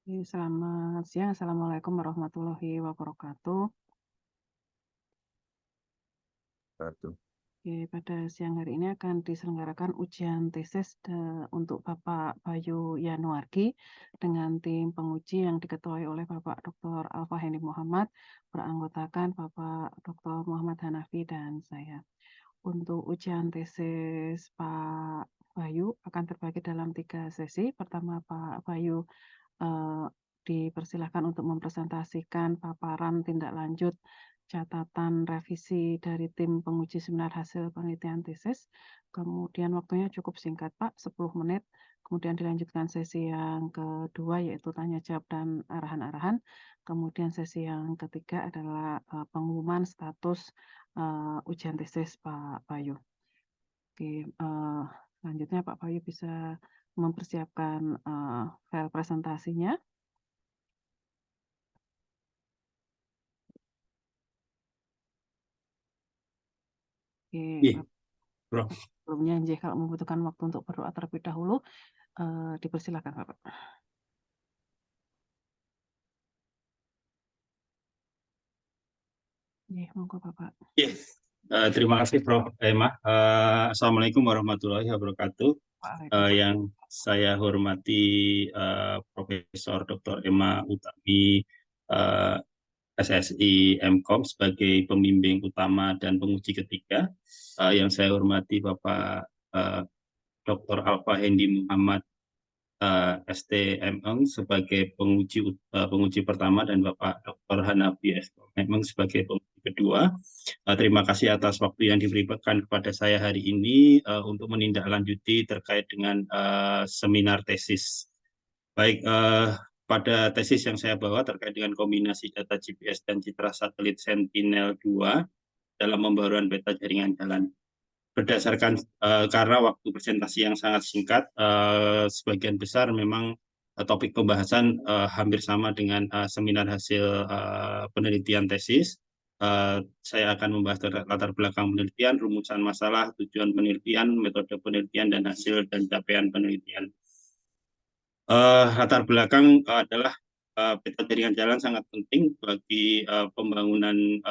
Selamat siang. Assalamualaikum warahmatullahi wabarakatuh. Satu. Oke, pada siang hari ini akan diselenggarakan ujian tesis untuk Bapak Bayu Yanuardi dengan tim penguji yang diketuai oleh Bapak Dr. Alfa Hendi Muhammad, beranggotakan Bapak Dr. Muhammad Hanafi dan saya. Untuk ujian tesis Pak Bayu akan terbagi dalam 3 sesi. Pertama, Pak Bayu dipersilahkan untuk mempresentasikan paparan tindak lanjut catatan revisi dari tim penguji seminar hasil penelitian tesis. Kemudian waktunya cukup singkat, Pak, 10 menit. Kemudian dilanjutkan sesi yang kedua yaitu tanya jawab dan arahan-arahan. Kemudian sesi yang ketiga adalah pengumuman status ujian tesis Pak Bayu. Oke, selanjutnya Pak Bayu bisa mempersiapkan file presentasinya. Oke, Iya, Bapak. Bro. Sebelumnya Nji, kalau membutuhkan waktu untuk berdoa terlebih dahulu, dipersilakan Bapak. Nggih, monggo Bapak. Iya. Terima kasih Prof. Emma. Assalamualaikum warahmatullahi wabarakatuh. Waalaikumsalam. Yang saya hormati Profesor Dr. Emma Utami, eh, SSI MKOM sebagai pembimbing utama dan penguji ketiga. Yang saya hormati Bapak Dr. Alfa Hendi Muhammad, STMeng sebagai penguji pertama, dan Bapak Dr. Hanafi STMeng sebagai penguji kedua. Terima kasih atas waktu yang diberikan kepada saya hari ini untuk menindaklanjuti terkait dengan seminar tesis. Baik, pada tesis yang saya bawa terkait dengan kombinasi data GPS dan citra satelit Sentinel-2 dalam pembaruan peta jaringan jalan. Berdasarkan karena waktu presentasi yang sangat singkat, sebagian besar memang topik pembahasan hampir sama dengan seminar hasil penelitian tesis. Saya akan membahas latar belakang penelitian, rumusan masalah, tujuan penelitian, metode penelitian, dan hasil dan capaian penelitian. Latar belakang adalah peta jaringan jalan sangat penting bagi pembangunan,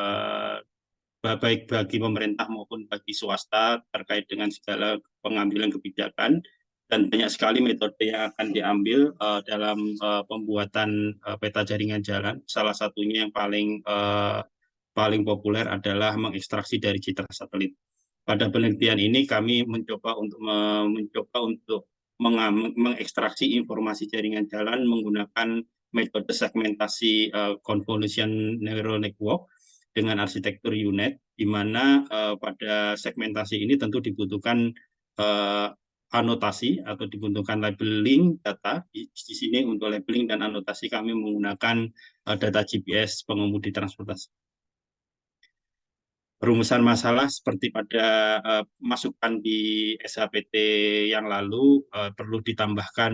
baik bagi pemerintah maupun bagi swasta terkait dengan segala pengambilan kebijakan, dan banyak sekali metode yang akan diambil dalam pembuatan peta jaringan jalan. Salah satunya yang paling populer adalah mengekstraksi dari citra satelit. Pada penelitian ini kami mencoba untuk mengekstraksi informasi jaringan jalan menggunakan metode segmentasi convolution neural network dengan arsitektur UNet, di mana pada segmentasi ini tentu dibutuhkan anotasi atau dibutuhkan labeling data. Di sini untuk labeling dan anotasi kami menggunakan data GPS pengemudi transportasi. Rumusan masalah seperti pada masukan di SHPT yang lalu perlu ditambahkan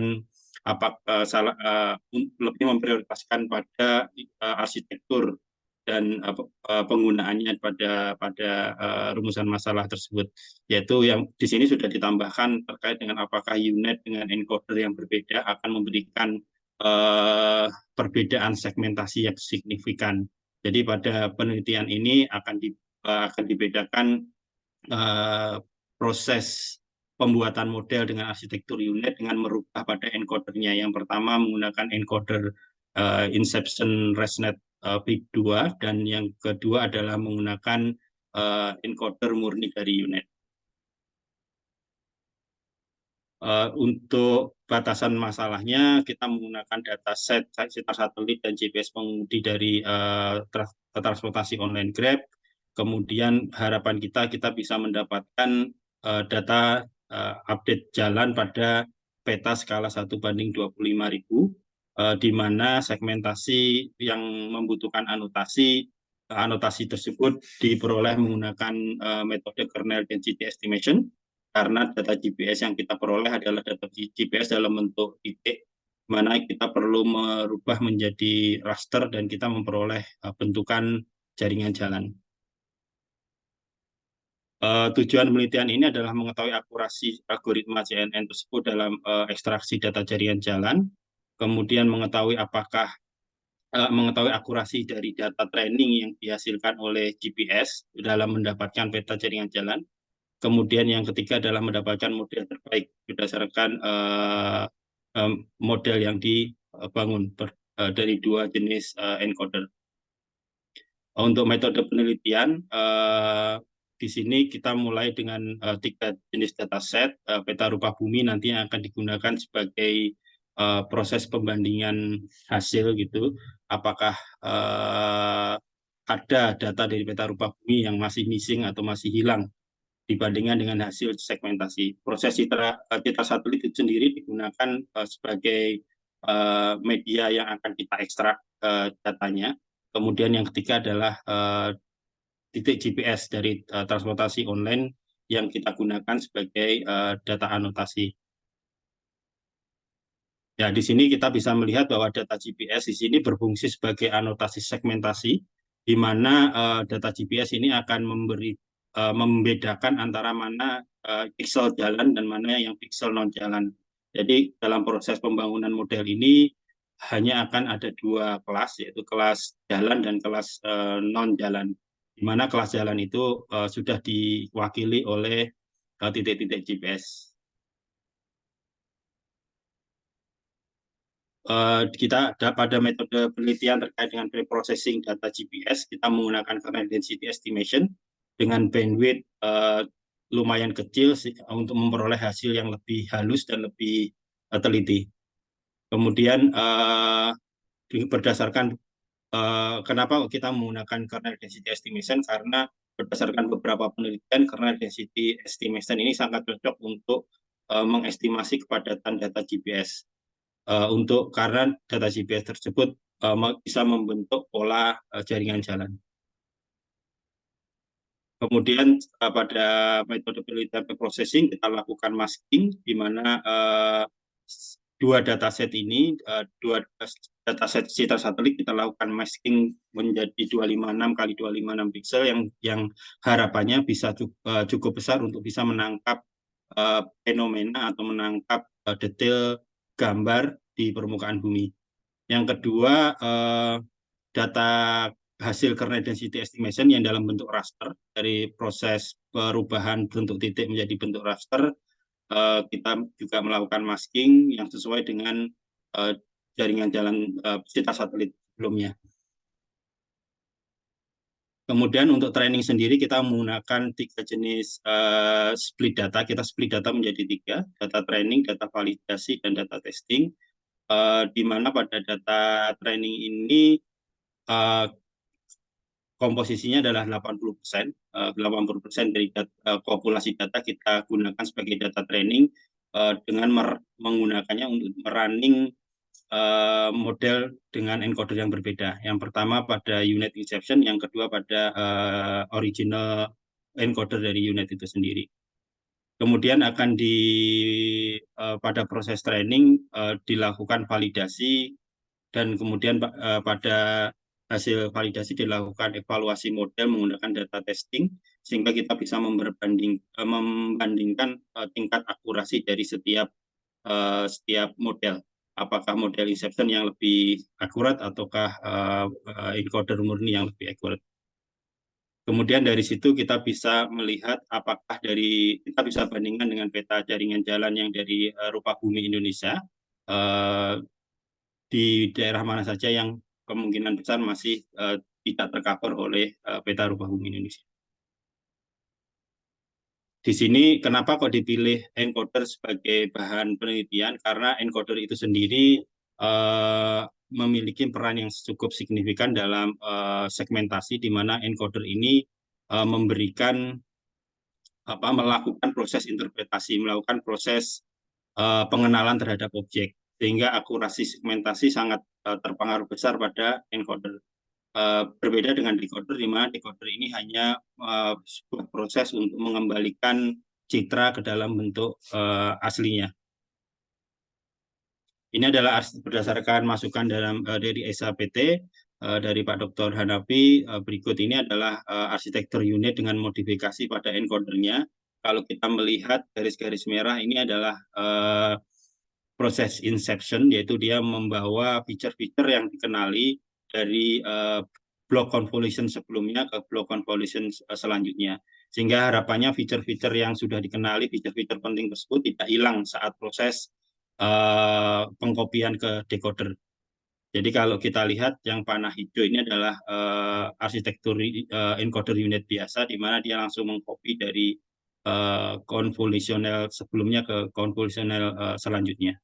lebih memprioritaskan pada arsitektur dan penggunaannya pada rumusan masalah tersebut, yaitu yang di sini sudah ditambahkan terkait dengan apakah UNet dengan encoder yang berbeda akan memberikan perbedaan segmentasi yang signifikan. Jadi pada penelitian ini akan dibedakan proses pembuatan model dengan arsitektur UNet dengan merubah pada encodernya. Yang pertama menggunakan encoder Inception ResNet PIC 2, dan yang kedua adalah menggunakan encoder murni dari UNet. Untuk batasan masalahnya, kita menggunakan dataset citra satelit dan GPS pengemudi dari transportasi online Grab. Kemudian harapan kita bisa mendapatkan data update jalan pada peta skala 1:25.000, di mana segmentasi yang membutuhkan anotasi tersebut diperoleh menggunakan metode kernel density estimation, karena data GPS yang kita peroleh adalah data GPS dalam bentuk titik, mana kita perlu merubah menjadi raster dan kita memperoleh bentukan jaringan jalan. Tujuan penelitian ini adalah mengetahui akurasi algoritma CNN tersebut dalam ekstraksi data jaringan jalan, kemudian mengetahui mengetahui akurasi dari data training yang dihasilkan oleh GPS dalam mendapatkan peta jaringan jalan. Kemudian yang ketiga adalah mendapatkan model terbaik berdasarkan model yang dibangun dari dua jenis encoder. Untuk metode penelitian, di sini kita mulai dengan 3 jenis dataset. Peta rupa bumi nanti yang akan digunakan sebagai proses pembandingan hasil gitu. Apakah ada data dari peta rupa bumi yang masih missing atau masih hilang dibandingkan dengan hasil segmentasi. Proses citra satelit itu sendiri digunakan sebagai media yang akan kita ekstrak datanya. Kemudian yang ketiga adalah titik GPS dari transportasi online yang kita gunakan sebagai data anotasi. Ya, di sini kita bisa melihat bahwa data GPS di sini berfungsi sebagai anotasi segmentasi, di mana data GPS ini akan membedakan antara mana pixel jalan dan mana yang pixel non jalan. Jadi dalam proses pembangunan model ini hanya akan ada 2 kelas, yaitu kelas jalan dan kelas non jalan, di mana kelas jalan itu sudah diwakili oleh titik-titik GPS. Kita pada metode penelitian terkait dengan preprocessing data GPS, kita menggunakan kernel density estimation dengan bandwidth lumayan kecil untuk memperoleh hasil yang lebih halus dan lebih teliti. Kemudian berdasarkan kenapa kita menggunakan kernel density estimation, karena berdasarkan beberapa penelitian, kernel density estimation ini sangat cocok untuk mengestimasi kepadatan data GPS. Karena data GPS tersebut bisa membentuk pola jaringan jalan. Kemudian pada metode penelitian preprocessing kita lakukan masking, di mana dua dataset citra satelit kita lakukan masking menjadi 256 kali 256 pixel yang harapannya bisa cukup besar untuk bisa menangkap fenomena atau menangkap detail gambar di permukaan bumi. Yang kedua, data hasil kernel density estimation yang dalam bentuk raster, dari proses perubahan bentuk titik menjadi bentuk raster, kita juga melakukan masking yang sesuai dengan jaringan jalan citra satelit sebelumnya. Kemudian untuk training sendiri kita menggunakan 3 jenis split data. Kita split data menjadi 3, data training, data validasi, dan data testing. Di mana pada data training ini komposisinya adalah 80%. 80% dari populasi data kita gunakan sebagai data training dengan menggunakannya untuk merunning model dengan encoder yang berbeda. Yang pertama pada unit inception, yang kedua pada original encoder dari unit itu sendiri. Kemudian akan pada proses training dilakukan validasi, dan kemudian pada hasil validasi dilakukan evaluasi model menggunakan data testing, sehingga kita bisa membandingkan tingkat akurasi dari setiap model. Apakah model inception yang lebih akurat ataukah encoder murni yang lebih akurat. Kemudian dari situ kita bisa melihat apakah kita bisa bandingkan dengan peta jaringan jalan yang dari rupa bumi Indonesia, di daerah mana saja yang kemungkinan besar masih tidak tercover oleh peta rupa bumi Indonesia. Di sini kenapa kok dipilih encoder sebagai bahan penelitian? Karena encoder itu sendiri memiliki peran yang cukup signifikan dalam segmentasi, di mana encoder ini melakukan proses interpretasi, melakukan proses pengenalan terhadap objek, sehingga akurasi segmentasi sangat terpengaruh besar pada encoder. Berbeda dengan decoder, di mana decoder ini hanya sebuah proses untuk mengembalikan citra ke dalam bentuk aslinya. Ini adalah berdasarkan masukan dari SAPT dari Pak Dr. Hanafi. Berikut ini adalah arsitektur unit dengan modifikasi pada encodernya. Kalau kita melihat garis-garis merah ini adalah proses inception, yaitu dia membawa feature-feature yang dikenali dari block convolution sebelumnya ke block convolution selanjutnya. Sehingga harapannya feature-feature yang sudah dikenali, feature-feature penting tersebut tidak hilang saat proses pengkopian ke decoder. Jadi kalau kita lihat yang panah hijau ini adalah arsitektur encoder unit biasa, di mana dia langsung mengcopy dari konvolusional sebelumnya ke konvolusional selanjutnya.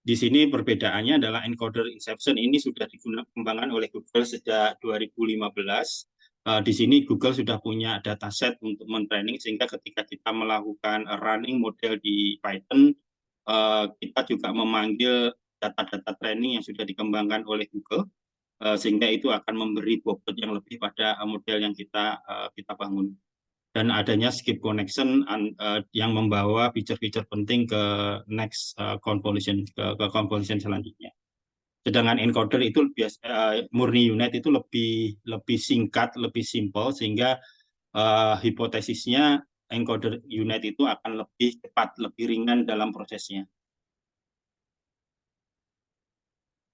Di sini perbedaannya adalah encoder inception ini sudah dikembangkan oleh Google sejak 2015. Di sini Google sudah punya dataset untuk mentraining, sehingga ketika kita melakukan running model di Python, kita juga memanggil data-data training yang sudah dikembangkan oleh Google, sehingga itu akan memberi bobot yang lebih pada model yang kita bangun. Dan adanya skip connection yang membawa feature-feature penting ke next convolution, ke convolution selanjutnya. Sedangkan encoder itu murni unit itu lebih singkat, lebih simple, sehingga hipotesisnya encoder unit itu akan lebih cepat, lebih ringan dalam prosesnya.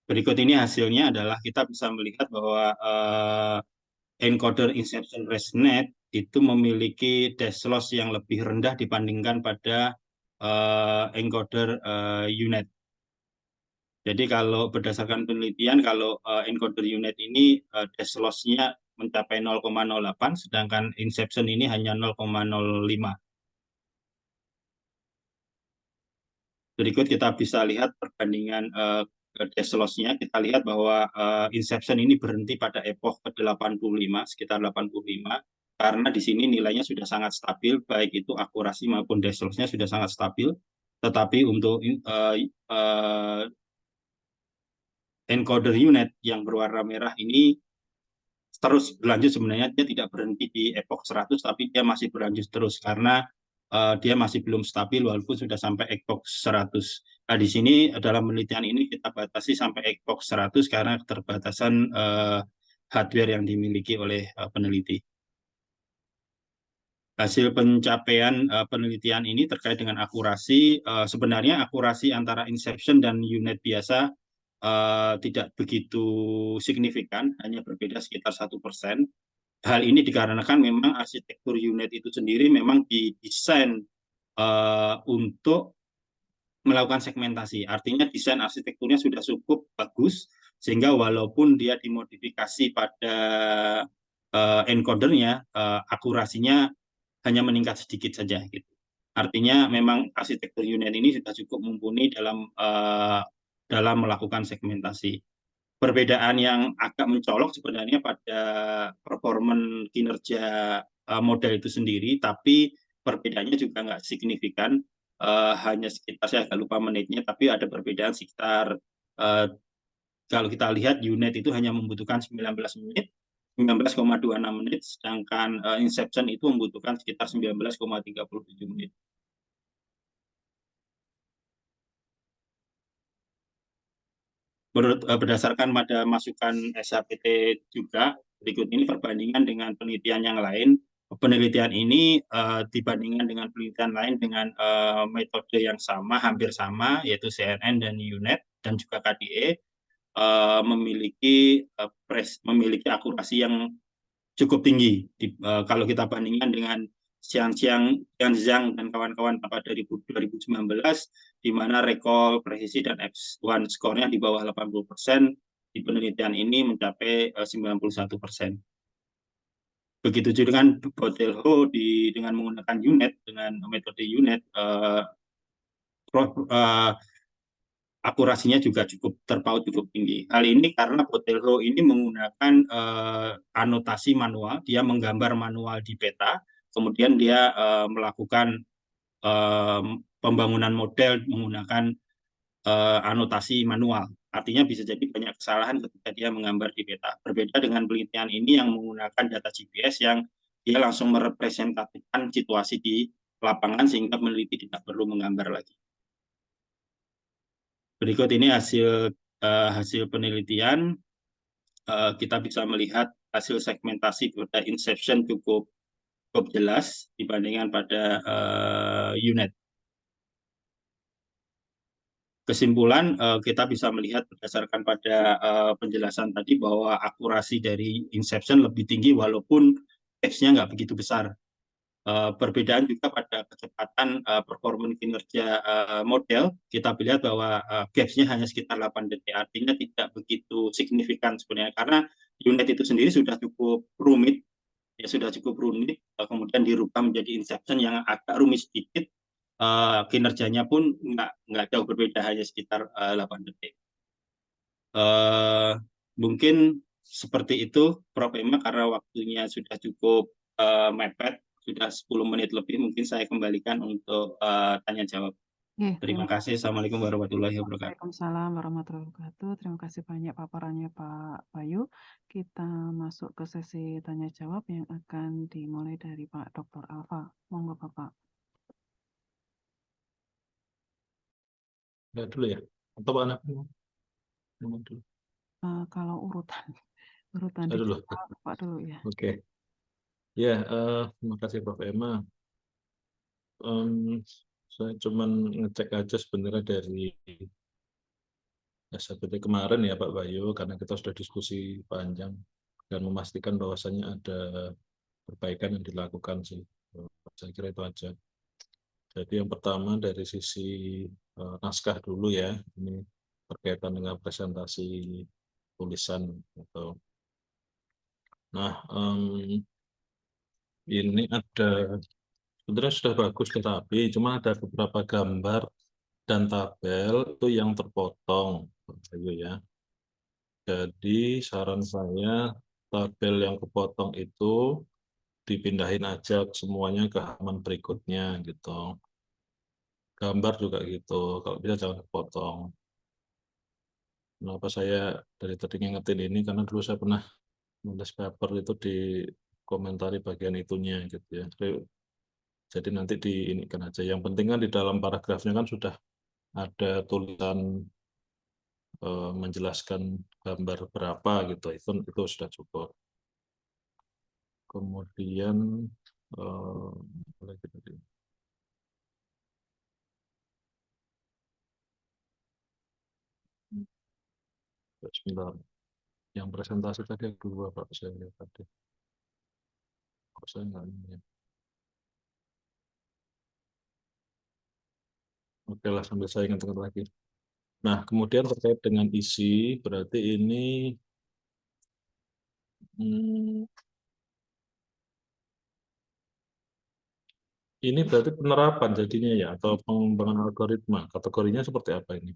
Berikut ini hasilnya adalah kita bisa melihat bahwa encoder inception ResNet itu memiliki dash loss yang lebih rendah dibandingkan pada encoder unit. Jadi kalau berdasarkan penelitian, kalau encoder unit ini dash loss-nya mencapai 0,08, sedangkan inception ini hanya 0,05. Berikut kita bisa lihat perbandingan dash loss-nya. Kita lihat bahwa inception ini berhenti pada epoch ke-85, sekitar 85, karena di sini nilainya sudah sangat stabil, baik itu akurasi maupun dash loss-nya sudah sangat stabil. Tetapi untuk encoder unit yang berwarna merah ini terus berlanjut, sebenarnya dia tidak berhenti di epoch 100, tapi dia masih berlanjut terus karena dia masih belum stabil walaupun sudah sampai epoch 100. Nah, di sini dalam penelitian ini kita batasi sampai epoch 100 karena keterbatasan hardware yang dimiliki oleh peneliti. Hasil pencapaian penelitian ini terkait dengan akurasi, sebenarnya akurasi antara inception dan unit biasa tidak begitu signifikan, hanya berbeda sekitar 1%. Hal ini dikarenakan memang arsitektur unit itu sendiri memang didesain untuk melakukan segmentasi. Artinya desain arsitekturnya sudah cukup bagus, sehingga walaupun dia dimodifikasi pada encodernya, akurasinya hanya meningkat sedikit saja. Gitu. Artinya memang arsitektur unit ini sudah cukup mumpuni dalam melakukan segmentasi. Perbedaan yang agak mencolok sebenarnya pada performan kinerja model itu sendiri, tapi perbedaannya juga nggak signifikan, hanya sekitar, saya agak lupa menitnya, tapi ada perbedaan sekitar, kalau kita lihat unit itu hanya membutuhkan 19 menit, 19,26 menit, sedangkan inception itu membutuhkan sekitar 19,37 menit. Berdasarkan pada masukan SHPT juga, berikut ini perbandingan dengan penelitian yang lain. Penelitian ini dibandingkan dengan penelitian lain dengan metode yang sama, hampir sama, yaitu CNN dan UNet dan juga KDE, memiliki akurasi yang cukup tinggi. Kalau kita bandingkan dengan Xiang Zhang dan kawan-kawan pada 2019, di mana recall, presisi, dan X1 skornya di bawah 80%, di penelitian ini mencapai 91%. Begitu juga dengan Botelho dengan menggunakan unit, dengan metode unit, akurasinya juga cukup terpaut, cukup tinggi. Hal ini karena Botelho ini menggunakan anotasi manual, dia menggambar manual di peta, kemudian dia melakukan pembangunan model menggunakan anotasi manual. Artinya bisa jadi banyak kesalahan ketika dia menggambar di peta. Berbeda dengan penelitian ini yang menggunakan data GPS yang dia langsung merepresentasikan situasi di lapangan sehingga peneliti tidak perlu menggambar lagi. Berikut ini hasil penelitian. Kita bisa melihat hasil segmentasi pada inception cukup cukup jelas dibandingkan pada UNED. Kesimpulan, kita bisa melihat berdasarkan pada penjelasan tadi bahwa akurasi dari inception lebih tinggi walaupun gaps-nya nggak begitu besar. Perbedaan juga pada kecepatan performa kinerja model, kita lihat bahwa gaps-nya hanya sekitar 8 detik, artinya tidak begitu signifikan sebenarnya, karena unit itu sendiri sudah cukup rumit, kemudian dirubah menjadi inception yang agak rumit sedikit, kinerjanya pun nggak jauh berbeda, hanya sekitar 8 detik. Mungkin seperti itu, Prof. Emma, karena waktunya sudah cukup mepet, sudah 10 menit lebih, mungkin saya kembalikan untuk tanya jawab. Terima kasih. Assalamualaikum warahmatullahi wabarakatuh. Waalaikumsalam warahmatullahi wabarakatuh. Terima kasih banyak paparannya Pak Bayu. Kita masuk ke sesi tanya jawab yang akan dimulai dari Pak Dr. Alfa. Monggo Bapak. Ya dulu ya, atau Pak Nafi? Dulu. Kalau urutan Saya dulu. Pak dulu ya. Oke. Ya, terima kasih Prof. Emma. Saya cuma ngecek aja sebenarnya dari SAPT kemarin ya Pak Bayu, karena kita sudah diskusi panjang dan memastikan bahwasannya ada perbaikan yang dilakukan sih. Saya kira itu aja. Jadi yang pertama dari sisi naskah dulu ya, ini berkaitan dengan presentasi tulisan atau ini ada sebenarnya sudah bagus tetapi cuma ada beberapa gambar dan tabel itu yang terpotong ya. Jadi saran saya tabel yang kepotong itu dipindahin aja semuanya ke halaman berikutnya gitu. Gambar juga gitu, kalau bisa jangan kepotong. Kenapa saya dari tadi ngingetin ini, karena dulu saya pernah nulis paper itu di komentari bagian itunya gitu ya. Jadi nanti diinikan aja. Yang penting kan di dalam paragrafnya kan sudah ada tulisan menjelaskan gambar berapa gitu. Itu sudah cukup. Kemudian sebentar. Yang presentasi tadi ada 2 Pak, saya lihat tadi. Kok saya nggak ini ya. Oke lah, sambil saya ingat-ingat lagi. Nah, kemudian terkait dengan isi, berarti ini berarti penerapan jadinya ya, atau pengembangan algoritma. Kategorinya seperti apa ini?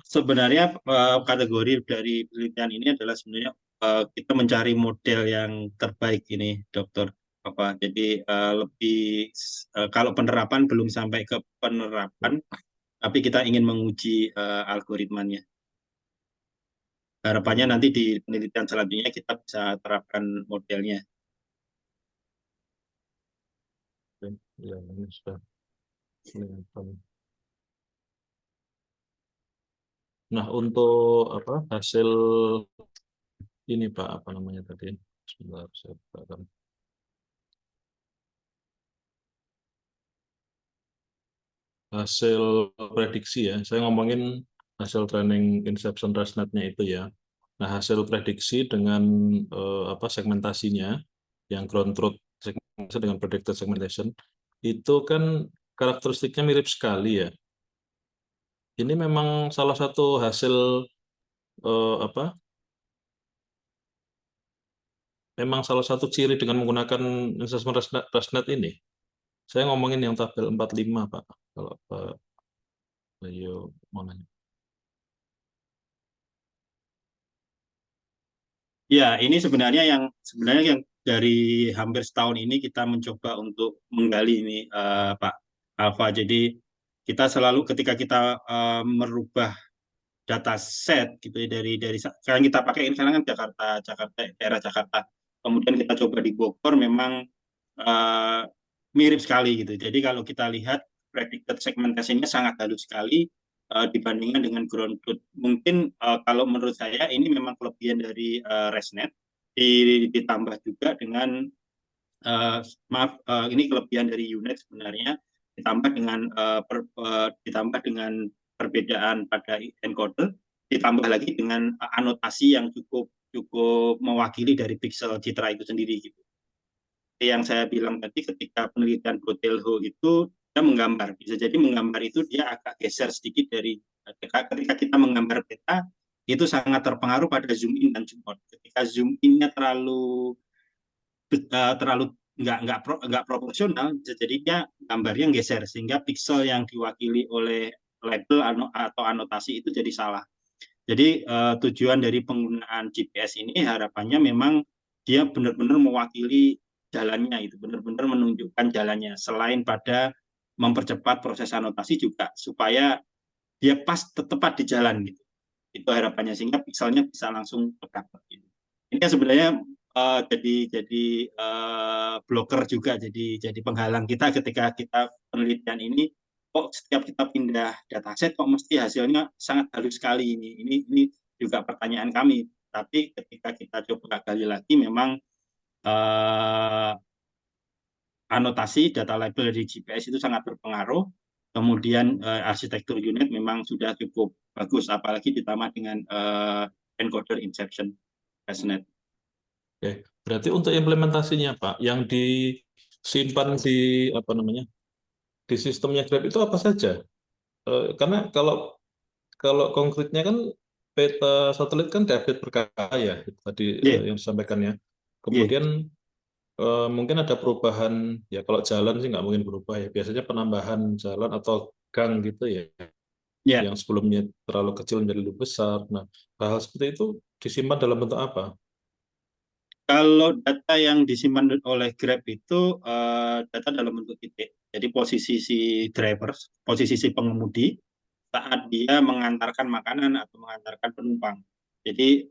Sebenarnya kategori dari penelitian ini adalah sebenarnya kita mencari model yang terbaik ini, Dokter. Jadi lebih kalau penerapan belum sampai ke penerapan, tapi kita ingin menguji algoritmanya. Harapannya nanti di penelitian selanjutnya kita bisa terapkan modelnya. Ya, ini sudah kelihatan. Nah, untuk hasil ini Pak, apa namanya tadi? Sebentar, saya bukakan. Hasil prediksi ya, saya ngomongin hasil training inception ResNet-nya itu ya. Nah, hasil prediksi dengan segmentasinya, yang ground truth segmentation dengan predicted segmentation, itu kan karakteristiknya mirip sekali ya. Ini memang salah satu hasil memang salah satu ciri dengan menggunakan assessment ResNet ini. Saya ngomongin yang tabel 45 Pak, kalau Pak Bayu mau nanya. Ya, ini sebenarnya yang dari hampir setahun ini kita mencoba untuk menggali ini, Pak Alfa. Jadi kita selalu ketika kita merubah data set gitu ya, dari sekarang kita pakai ini sekarang kan daerah Jakarta. Kemudian kita coba di Bogor, memang mirip sekali gitu. Jadi kalau kita lihat predicted segmentasinya sangat halus sekali dibandingkan dengan ground truth. Mungkin kalau menurut saya ini memang kelebihan dari ResNet, ditambah juga dengan ini kelebihan dari UNED sebenarnya, ditambah dengan perbedaan pada encoder, ditambah lagi dengan anotasi yang cukup mewakili dari pixel citra itu sendiri gitu. Yang saya bilang tadi, ketika penelitian Botelho itu dia menggambar, bisa jadi menggambar itu dia agak geser sedikit dari ketika kita menggambar peta itu sangat terpengaruh pada zoom in dan zoom out. Ketika zoom in-nya terlalu nggak proporsional, jadinya gambarnya geser sehingga pixel yang diwakili oleh label atau anotasi itu jadi salah. Jadi tujuan dari penggunaan GPS ini harapannya memang dia benar-benar mewakili jalannya, itu benar-benar menunjukkan jalannya, selain pada mempercepat proses anotasi juga supaya dia pas tepat di jalan gitu. Itu harapannya, sehingga pixelnya bisa langsung terdapat gitu. Ini kan sebenarnya jadi blocker juga, jadi penghalang kita ketika kita penelitian ini. Kok setiap kita pindah dataset kok mesti hasilnya sangat halus sekali ini juga pertanyaan kami. Tapi ketika kita coba gali lagi, memang anotasi data label dari GPS itu sangat berpengaruh. Kemudian arsitektur unit memang sudah cukup bagus, apalagi ditambah dengan encoder inception ResNet. Oke, berarti untuk implementasinya Pak, yang disimpan di apa namanya di sistemnya Grab itu apa saja? Karena kalau konkretnya kan peta satelit kan diupdate berkala ya, itu tadi yang disampaikan ya. Kemudian mungkin ada perubahan ya, kalau jalan sih nggak mungkin berubah ya. Biasanya penambahan jalan atau gang gitu ya, yang sebelumnya terlalu kecil menjadi lebih besar. Nah, hal seperti itu disimpan dalam bentuk apa? Kalau data yang disimpan oleh Grab itu data dalam bentuk titik. Jadi posisi si driver, posisi si pengemudi saat dia mengantarkan makanan atau mengantarkan penumpang. Jadi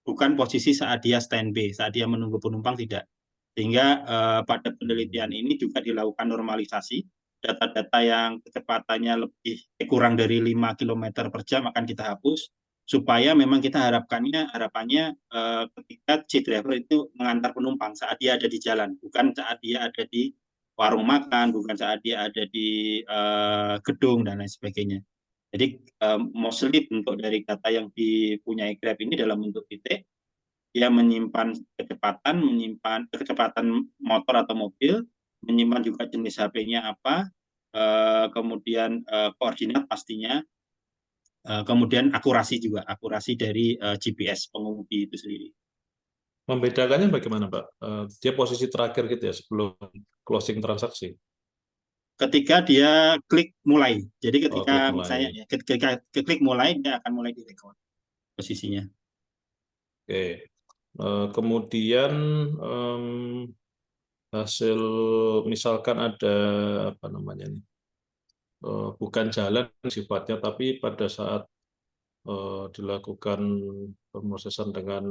bukan posisi saat dia standby, saat dia menunggu penumpang, tidak. Sehingga pada penelitian ini juga dilakukan normalisasi. Data-data yang kecepatannya kurang dari 5 km per jam akan kita hapus, supaya memang kita harapannya ketika si driver itu mengantar penumpang saat dia ada di jalan, bukan saat dia ada di warung makan, bukan saat dia ada di gedung dan lain sebagainya. Jadi mostly bentuk dari data yang dipunyai Grab ini dalam bentuk titik. Dia menyimpan kecepatan motor atau mobil, menyimpan juga jenis HP-nya apa, kemudian koordinat pastinya, kemudian akurasi dari GPS pengemudi itu sendiri. Membedakannya bagaimana Pak? Dia posisi terakhir gitu ya sebelum closing transaksi. Ketika dia klik mulai, jadi ketika klik misalnya ya, ketika klik mulai, dia akan mulai direkod posisinya. Oke. Kemudian hasil misalkan ada apa namanya nih, bukan jalan sifatnya, tapi pada saat dilakukan pemrosesan dengan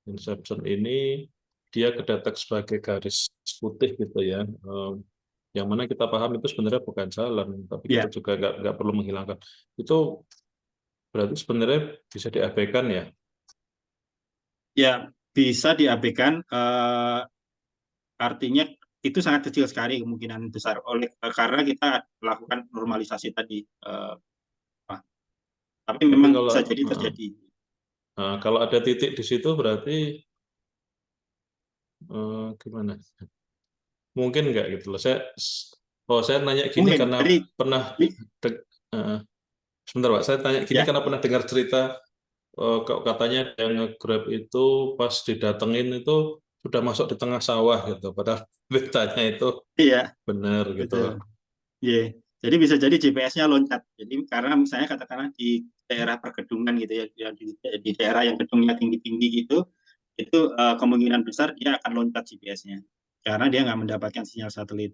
inception ini dia kedetek sebagai garis putih gitu ya, yang mana kita paham itu sebenarnya bukan jalan, tapi kita juga nggak perlu menghilangkan itu. Berarti sebenarnya bisa diabaikan ya? Ya, bisa diabaikan. Artinya itu sangat kecil sekali kemungkinan besar karena kita lakukan normalisasi tadi. Tapi memang kalau, bisa jadi terjadi. Kalau ada titik di situ berarti gimana? Mungkin nggak gitu loh. Saya nanya gini karena pernah sebentar Pak, saya tanya gini karena pernah dengar cerita katanya yang nge-Grab itu pas didatengin itu sudah masuk di tengah sawah gitu, padahal betanya itu benar gitu. Iya. Jadi bisa jadi GPS-nya loncat. Jadi karena misalnya katakanlah di daerah perkedungan gitu ya, di daerah yang gedungnya tinggi-tinggi gitu, itu kemungkinan besar dia akan loncat GPS-nya karena dia nggak mendapatkan sinyal satelit.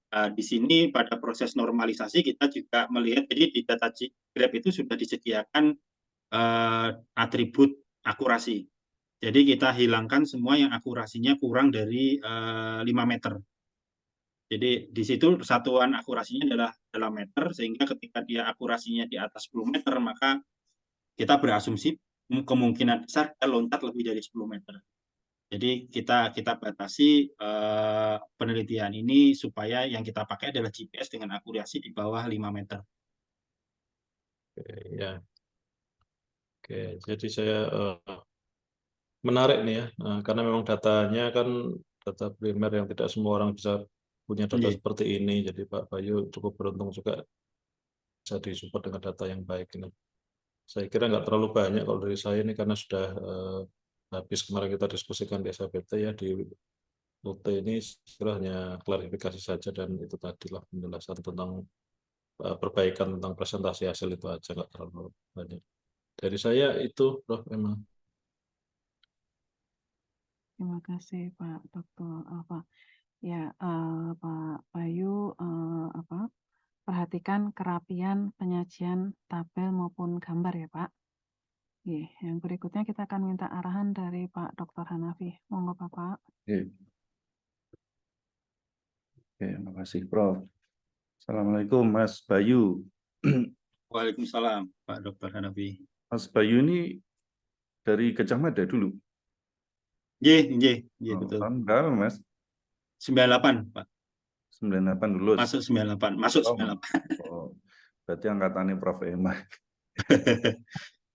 Di sini pada proses normalisasi kita juga melihat, jadi di data Grab itu sudah disediakan atribut akurasi. Jadi kita hilangkan semua yang akurasinya kurang dari 5 meter. Jadi di situ satuan akurasinya adalah dalam meter, sehingga ketika dia akurasinya di atas 10 meter, maka kita berasumsi kemungkinan besar dia loncat lebih dari 10 meter. Jadi kita batasi penelitian ini supaya yang kita pakai adalah GPS dengan akurasi di bawah 5 meter. Oke, ya. Oke, jadi saya menarik nih ya, karena memang datanya kan data primer yang tidak semua orang bisa punya data Nggih. seperti ini. Jadi Pak Bayu cukup beruntung juga bisa disupport dengan data yang baik ini. Saya kira nggak terlalu banyak kalau dari saya ini karena sudah habis kemarin kita diskusikan di SABT ya di UT ini sekiranya hanya klarifikasi saja dan itu tadilah penjelasan tentang perbaikan tentang presentasi hasil itu aja nggak terlalu banyak. Dari saya itu, Prof. Memang. Terima kasih Pak Dr. Ya, Pak Bayu, perhatikan kerapian penyajian tabel maupun gambar ya Pak. Yang berikutnya kita akan minta arahan dari Pak Dr. Hanafi. Monggo Bapak. Oke, terima kasih Prof. Assalamualaikum Mas Bayu. Waalaikumsalam Pak Dr. Hanafi. Mas Bayu ini dari Gajah Mada dulu. Nggih, betul. Tahun berapa Mas? 98 Pak. 98 lulus. Masuk 98, masuk Oh, 98. oh, berarti angkatannya Prof. Ema.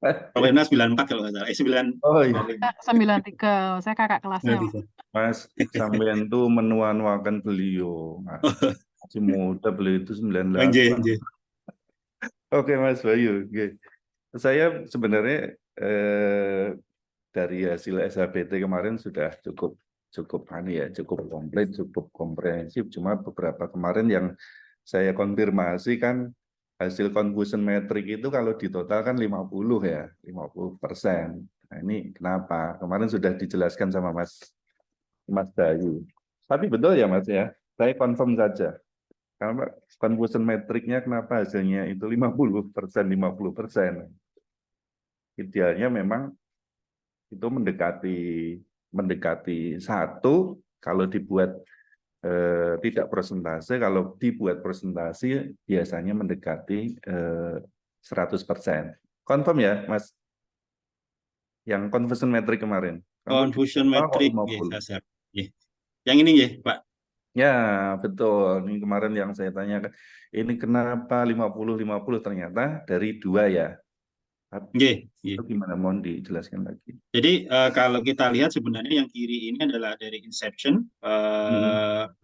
Prof. Ena 94 kalau nggak salah. 9. Oh iya, 93, saya kakak kelasnya. 93. Mas sampean tuh menua-nuakan beliau. Nah, masih muda beliau itu 98. Nggih. Oke Mas Bayu, oke. Saya sebenarnya dari hasil SHBT kemarin sudah cukup komplit, cukup komprehensif. Cuma beberapa kemarin yang saya konfirmasi kan hasil confusion metric itu kalau ditotalkan 50 ya, 50%. Nah ini kenapa? Kemarin sudah dijelaskan sama Mas Bayu. Tapi betul ya Mas ya, saya confirm saja. Karena confusion metricnya kenapa hasilnya itu 50%, 50%. Idealnya memang itu mendekati 1 kalau dibuat tidak persentase, kalau dibuat presentasi biasanya mendekati 100%. Confirm ya Mas? Yang conversion metric kemarin. Confusion metric, nggih, yang ini nggih Pak. Ya betul, ini kemarin yang saya tanyakan, ini kenapa 50-50 ternyata dari 2 ya? Nggih. Itu gimana, mohon dijelaskan lagi. Jadi kalau kita lihat sebenarnya yang kiri ini adalah dari Inception,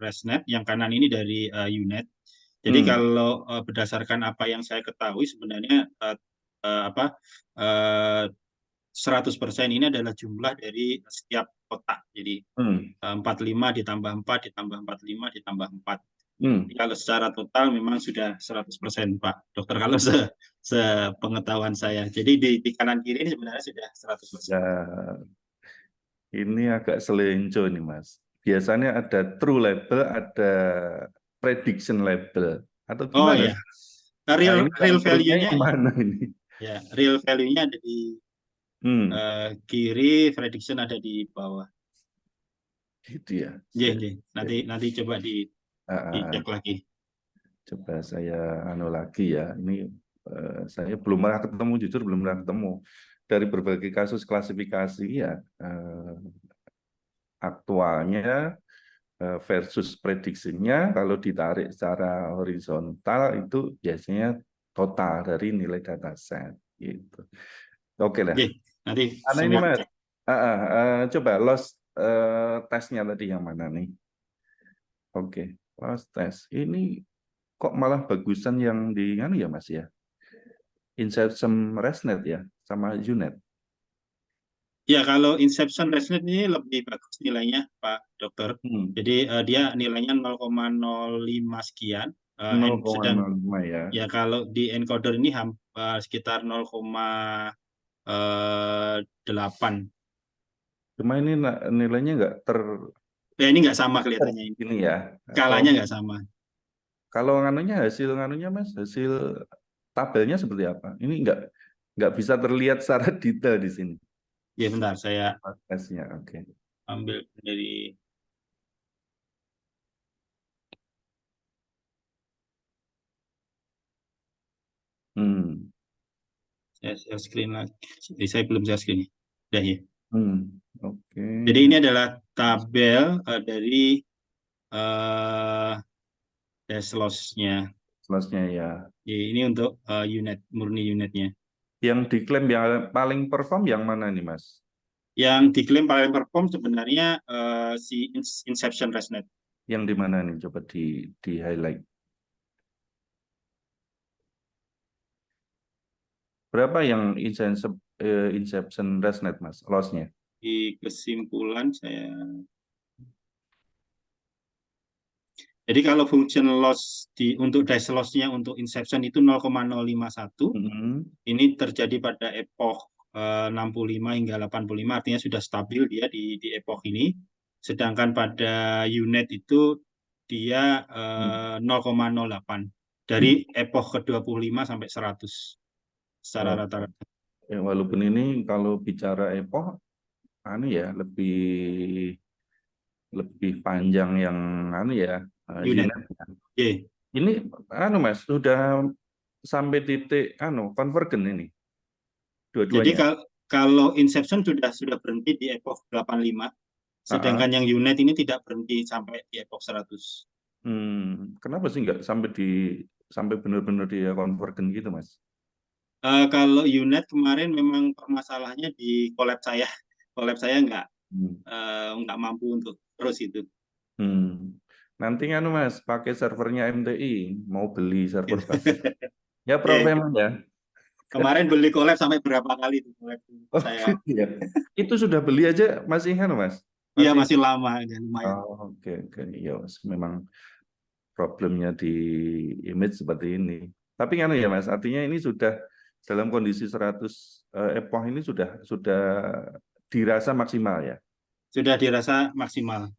ResNet, yang kanan ini dari UNet. Jadi kalau berdasarkan apa yang saya ketahui sebenarnya 100% ini adalah jumlah dari setiap kotak. Jadi 45 ditambah 4 ditambah 45 ditambah 4. Kalau secara total memang sudah 100% Pak Dokter, kalau sepengetahuan saya. Jadi di kanan kiri ini sebenarnya sudah 100%. Ya, ini agak selenco nih Mas. Biasanya ada true label, ada prediction label, atau gimana? Oh iya, real value-nya mana ini? Ya, real value-nya ada di kiri, prediction ada di bawah. Gitu ya. Iya. Nanti coba dicek lagi. Coba saya lagi ya. Ini saya belum pernah ketemu, jujur belum pernah ketemu. Dari berbagai kasus klasifikasi ya, aktualnya versus prediksinya kalau ditarik secara horizontal itu biasanya total dari nilai dataset gitu. Oke lah. Nanti ini Mas, coba loss tesnya tadi yang mana nih? Oke, loss test ini kok malah bagusan yang di ya Mas ya? Inception ResNet ya sama UNet. Ya, kalau Inception ResNet ini lebih bagus nilainya Pak Dokter. Jadi dia nilainya 0,05 sekian. 0,05 ya. Ya kalau di encoder ini sekitar 0,8. Cuma ini nilainya nggak Ya ini nggak sama kelihatannya ini. Ini ya. Skalanya nggak sama. Kalau hasil Mas, hasil tabelnya seperti apa? Ini nggak bisa terlihat secara detail di sini. Ya bentar, saya tesnya, oke. Ambil dari saya share screen lagi. Jadi saya belum share screen. Udah ya. Oke. Jadi ini adalah tabel dari dash loss-nya. Selanjutnya ya. Ini untuk murni unitnya. Yang diklaim yang paling perform yang mana nih, Mas? Yang diklaim paling perform sebenarnya si Inception ResNet. Yang di mana nih? Coba di highlight. Berapa yang Inception ResNet, Mas? Loss-nya? Di kesimpulan jadi kalau function loss untuk dash loss-nya untuk Inception itu 0,051. Ini terjadi pada epoch 65 hingga 85, artinya sudah stabil dia di epoch ini. Sedangkan pada unit itu dia 0,08 dari epoch ke-25 sampai 100 secara rata-rata. Ya, walaupun ini kalau bicara epoch, ya lebih panjang yang Unit. unit. Ini Mas sudah sampai titik convergen ini. Jadi Dua-duanya. kalau Inception sudah berhenti di epoch 85, sedangkan yang unit ini tidak berhenti sampai di epoch 100. Kenapa sih nggak sampai benar-benar dia convergen gitu, Mas? Kalau unit kemarin memang permasalahannya di collab saya. Collab saya nggak mampu untuk terus itu. Nanti Mas pakai servernya MTI, mau beli server baru. Ya problem ya. Kemarin beli collab sampai berapa kali itu collab saya. Gitu ya. Itu sudah beli aja masih Mas? Iya masih lama ya, lumayan. Oke. Ya, memang problemnya di image seperti ini. Tapi ya Mas, artinya ini sudah dalam kondisi 100 epoch ini sudah dirasa maksimal ya. Sudah dirasa maksimal.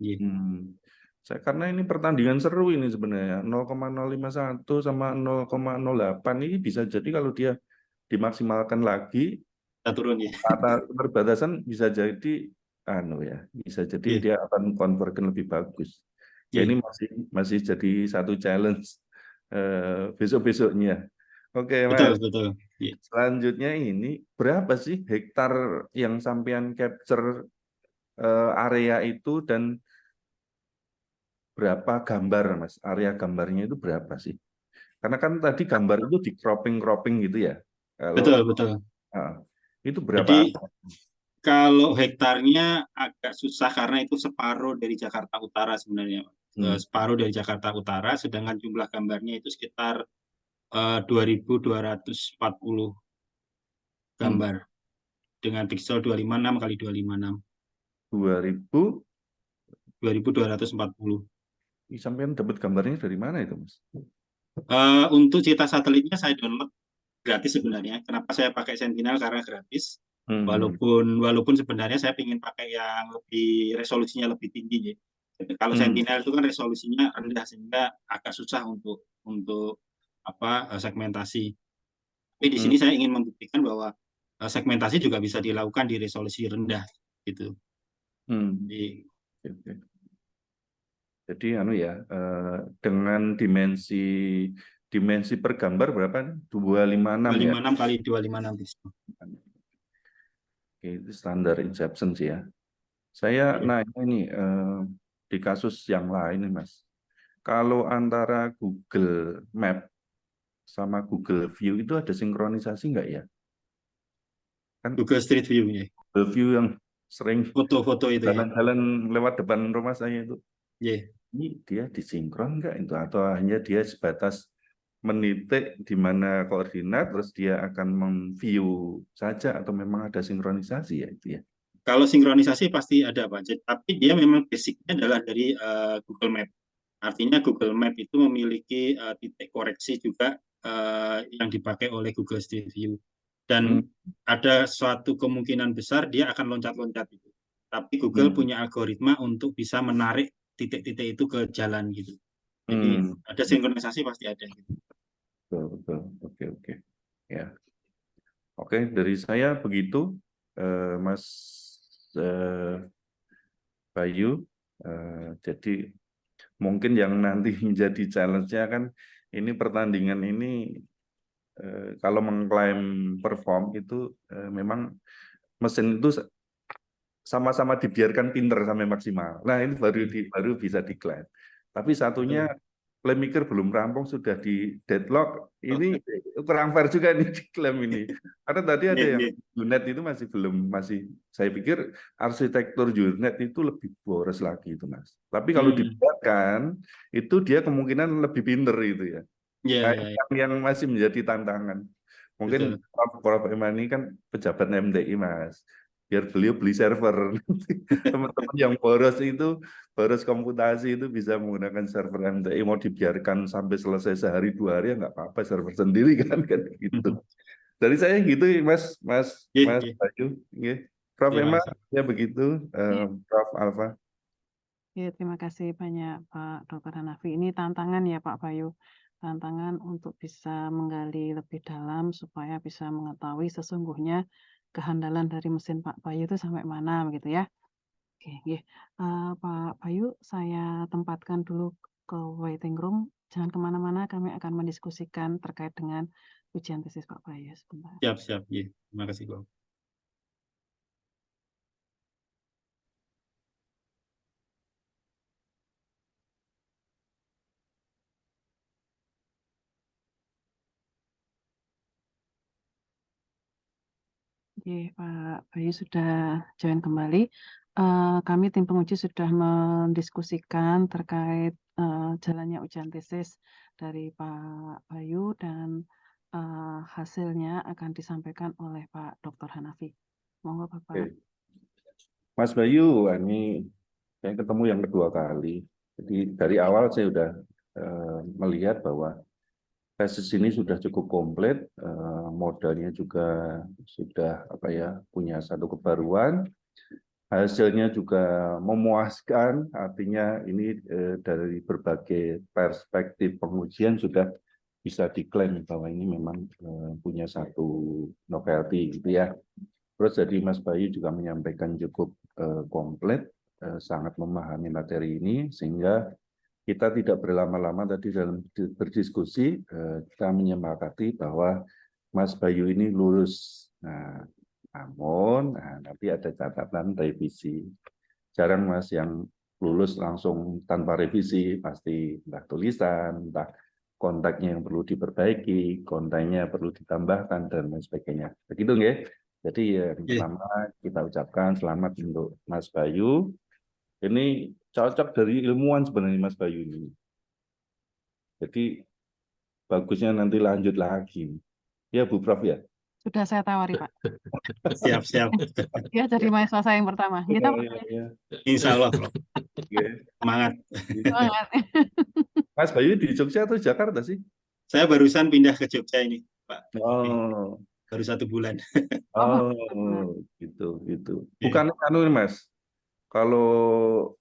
Karena ini pertandingan seru ini sebenarnya 0,051 sama 0,08 ini bisa jadi kalau dia dimaksimalkan lagi turun ya. Perbatasan bisa jadi bisa jadi dia akan convergen lebih bagus. Ya ini masih jadi satu challenge besok-besoknya. Oke, Mas. Betul. Selanjutnya ini berapa sih hektar yang sampean capture area itu dan berapa gambar, Mas? Area gambarnya itu berapa sih? Karena kan tadi gambar itu di cropping gitu ya. Betul. Itu berapa? Jadi kalau hektarnya agak susah karena itu separuh dari Jakarta Utara sebenarnya. Separuh dari Jakarta Utara, sedangkan jumlah gambarnya itu sekitar 2.240 gambar dengan pixel 256 kali 256. 2.240. Sampean dapat gambarnya dari mana itu, Mas? Untuk cerita satelitnya saya download gratis sebenarnya. Kenapa saya pakai Sentinel? Karena gratis. Walaupun sebenarnya saya ingin pakai yang lebih resolusinya lebih tinggi. Ya. Kalau Sentinel itu kan resolusinya rendah sehingga agak susah untuk segmentasi. Tapi di sini saya ingin membuktikan bahwa segmentasi juga bisa dilakukan di resolusi rendah gitu. Jadi dengan dimensi per gambar berapa? 256 ya? 256 kali 256 pixel. Oke, itu standar Inception sih ya. Saya nanya ini di kasus yang lain nih, Mas. Kalau antara Google Map sama Google View itu ada sinkronisasi nggak ya? Kan Google Street View ya. Google View yang sering foto-foto itu jalan-jalan lewat depan rumah saya itu. Ini dia disinkron nggak itu atau hanya dia sebatas menitik di mana koordinat terus dia akan memview saja atau memang ada sinkronisasi ya itu ya? Kalau sinkronisasi pasti ada Pak, tapi dia memang basicnya adalah dari Google Map. Artinya Google Map itu memiliki titik koreksi juga yang dipakai oleh Google Street View. Dan ada suatu kemungkinan besar dia akan loncat-loncat itu. Tapi Google punya algoritma untuk bisa menarik titik-titik itu ke jalan gitu. Jadi ada sinkronisasi pasti ada gitu. Betul. Oke. Ya. Oke, dari saya begitu Mas Bayu. Jadi mungkin yang nanti menjadi challenge-nya kan ini pertandingan ini kalau mengklaim perform itu memang mesin itu sama-sama dibiarkan pinter sampai maksimal. Nah, ini baru bisa diklaim. Tapi satunya playmaker belum rampung sudah di deadlock. Ini kurang fair juga nih diklaim ini. Karena tadi ada yang UNED itu masih saya pikir arsitektur UNED itu lebih boros lagi itu, Mas. Tapi kalau dibiarkan itu dia kemungkinan lebih pinter itu ya. Yang masih menjadi tantangan. Mungkin Prof. Emma ini kan pejabat MTI, Mas. Biar beliau beli server. Teman-teman yang boros komputasi itu bisa menggunakan server MTI. Mau dibiarkan sampai selesai sehari 2 hari ya nggak apa-apa, server sendiri kan gitu. Dari saya gitu, Mas Bayu. Prof. Emma ya begitu, Prof. Alfa. Ya, terima kasih banyak Pak Dr. Hanafi. Ini tantangan ya Pak Bayu. Tantangan untuk bisa menggali lebih dalam supaya bisa mengetahui sesungguhnya kehandalan dari mesin Pak Bayu itu sampai mana begitu ya. Oke, nggih. Pak Bayu, saya tempatkan dulu ke waiting room. Jangan kemana-mana, kami akan mendiskusikan terkait dengan ujian tesis Pak Bayu sebentar. Siap. Terima kasih, Bang. Oke, Pak Bayu sudah join kembali. Kami tim penguji sudah mendiskusikan terkait jalannya ujian tesis dari Pak Bayu dan hasilnya akan disampaikan oleh Pak Dr. Hanafi. Monggo Bapak. Oke. Mas Bayu, ini saya ketemu yang kedua kali. Jadi dari awal saya sudah melihat bahwa tesis ini sudah cukup komplit, modalnya juga sudah punya satu kebaruan, hasilnya juga memuaskan, artinya ini dari berbagai perspektif pengujian sudah bisa diklaim bahwa ini memang punya satu novelty gitu ya. Terus jadi Mas Bayu juga menyampaikan cukup komplit, sangat memahami materi ini sehingga kita tidak berlama-lama tadi dalam berdiskusi, kita menyepakati bahwa Mas Bayu ini lulus. Nah, namun nanti ada catatan revisi. Jarang Mas yang lulus langsung tanpa revisi, pasti entah tulisan, entah kontaknya yang perlu diperbaiki, kontennya perlu ditambahkan, dan lain sebagainya. Begitu nggih? Jadi yang pertama kita ucapkan selamat untuk Mas Bayu. Ini cocok dari ilmuwan sebenarnya Mas Bayu ini. Jadi bagusnya nanti lanjut lagi. Ya Bu Prof ya? Sudah saya tawari Pak. Siap. Ya, jadi mahasiswa saya yang pertama. Kita Insya Allah, Prof. Semangat. Semangat. Mas Bayu di Jogja atau Jakarta sih? Saya barusan pindah ke Jogja ini, Pak. Oh. Baru 1 bulan. Gitu. Bukan Mas. Kalau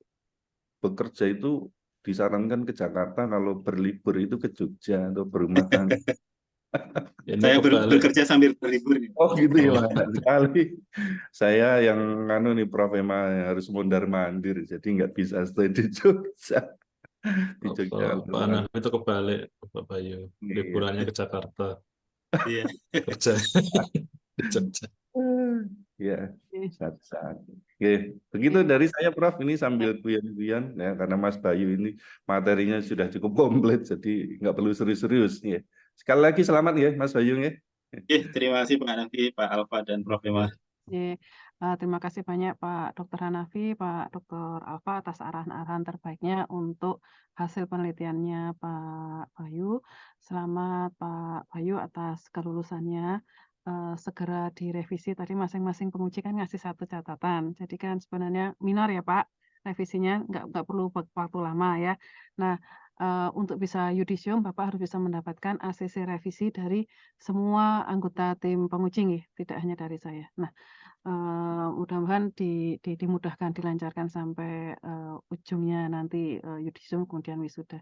bekerja itu disarankan ke Jakarta, kalau berlibur itu ke Jogja atau berumah tangga. Saya bekerja sambil berlibur. Oh gitu ya, enak sekali. Saya yang nih Prof. Emma harus mondar-mandir, jadi nggak bisa stay di Jogja. Di Jogja. Pak Hanafi itu kebalik, Pak Bayu. Liburannya ke Jakarta. Iya. Kerja di Jogja. Ya, saat-saat. Oke, begitu dari saya Prof. Ini sambil guyon-guyon ya, karena Mas Bayu ini materinya sudah cukup komplit, jadi nggak perlu serius-serius ya. Sekali lagi selamat ya Mas Bayu ya. Terima kasih Pak Hanafi, Pak Alfa, dan Prof. Emma. Terima kasih banyak Pak Dr. Hanafi, Pak Dr. Alfa atas arahan-arahan terbaiknya untuk hasil penelitiannya Pak Bayu. Selamat Pak Bayu atas kelulusannya. Segera direvisi. Tadi masing-masing penguji kan ngasih satu catatan. Jadi kan sebenarnya minor ya Pak, revisinya nggak perlu waktu lama ya. Nah, untuk bisa yudisium, Bapak harus bisa mendapatkan ACC revisi dari semua anggota tim penguji, nih, tidak hanya dari saya. Nah, mudah-mudahan dimudahkan, dilancarkan sampai ujungnya nanti yudisium kemudian wisuda.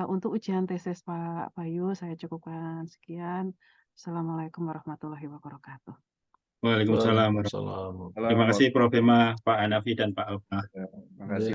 Untuk ujian tesis Pak Bayu saya cukupkan sekian. Assalamualaikum warahmatullahi wabarakatuh. Waalaikumsalam. Terima kasih Prof. Emma, Pak Hanafi, dan Pak Alfa. Terima kasih.